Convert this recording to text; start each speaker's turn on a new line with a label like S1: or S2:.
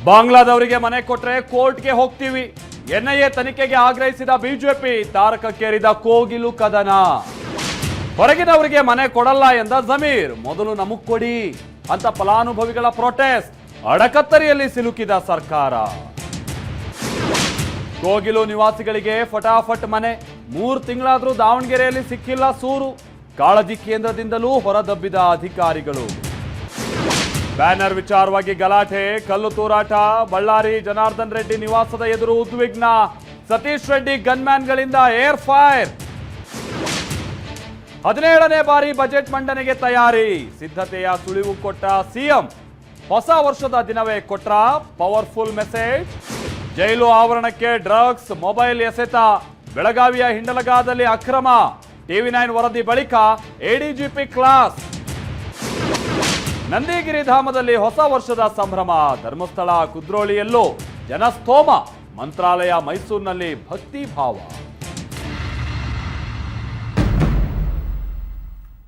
S1: ಬಾಂಗ್ಲಾದವರಿಗೆ ಮನೆ ಕೊಟ್ರೆ ಕೋರ್ಟ್ಗೆ ಹೋಗ್ತೀವಿ. ಎನ್ಐಎ ತನಿಖೆಗೆ ಆಗ್ರಹಿಸಿದ ಬಿಜೆಪಿ ತಾರಕಕ್ಕೇರಿದ ಕೋಗಿಲು ಕದನ. ಹೊರಗಿನವರಿಗೆ ಮನೆ ಕೊಡಲ್ಲ ಎಂದ ಜಮೀರ್, ಮೊದಲು ನಮಗ್ ಕೊಡಿ ಅಂತ ಫಲಾನುಭವಿಗಳ ಪ್ರೊಟೆಸ್ಟ್. ಅಡಕತ್ತರಿಯಲ್ಲಿ ಸಿಲುಕಿದ ಸರ್ಕಾರ. ಕೋಗಿಲು ನಿವಾಸಿಗಳಿಗೆ ಫಟಾಫಟ್ ಮನೆ. 3 ತಿಂಗಳಾದ್ರೂ ದಾವಣಗೆರೆಯಲ್ಲಿ ಸಿಕ್ಕಿಲ್ಲ ಸೂರು. ಕಾಳಜಿ ಕೇಂದ್ರದಿಂದಲೂ ಹೊರದಬ್ಬಿದ ಅಧಿಕಾರಿಗಳು. ಬ್ಯಾನರ್ ವಿಚಾರವಾಗಿ ಗಲಾಟೆ, ಕಲ್ಲು ತೂರಾಟ. ಬಳ್ಳಾರಿ ಜನಾರ್ದನ್ ರೆಡ್ಡಿ ನಿವಾಸದ ಎದುರು ಉದ್ವಿಗ್ನ. ಸತೀಶ್ ರೆಡ್ಡಿ ಗನ್ಮ್ಯಾನ್ಗಳಿಂದ ಏರ್ ಫೈರ್. 17ನೇ ಬಾರಿ ಬಜೆಟ್ ಮಂಡನೆಗೆ ತಯಾರಿ. ಸಿದ್ಧತೆಯ ಸುಳಿವು ಕೊಟ್ಟ ಸಿಎಂ. ಹೊಸ ವರ್ಷದ ದಿನವೇ ಕೊಟ್ರ ಪವರ್ಫುಲ್ ಮೆಸೇಜ್. ಜೈಲು ಆವರಣಕ್ಕೆ ಡ್ರಗ್ಸ್, ಮೊಬೈಲ್ ಎಸೆತ. ಬೆಳಗಾವಿಯ ಹಿಂಡಲಗಾದಲ್ಲಿ ಅಕ್ರಮ. ಟಿವಿ9 ವರದಿ ಬಳಿಕ ಎಡಿಜಿಪಿ ಕ್ಲಾಸ್. ನಂದಿಗಿರಿ ಧಾಮದಲ್ಲಿ ಹೊಸ ವರ್ಷದ ಸಂಭ್ರಮ. ಧರ್ಮಸ್ಥಳ ಕುದ್ರೋಳಿಯಲ್ಲೂ ಜನಸ್ತೋಮ. ಮಂತ್ರಾಲಯ ಮೈಸೂರಿನಲ್ಲಿ ಭಕ್ತಿ ಭಾವ.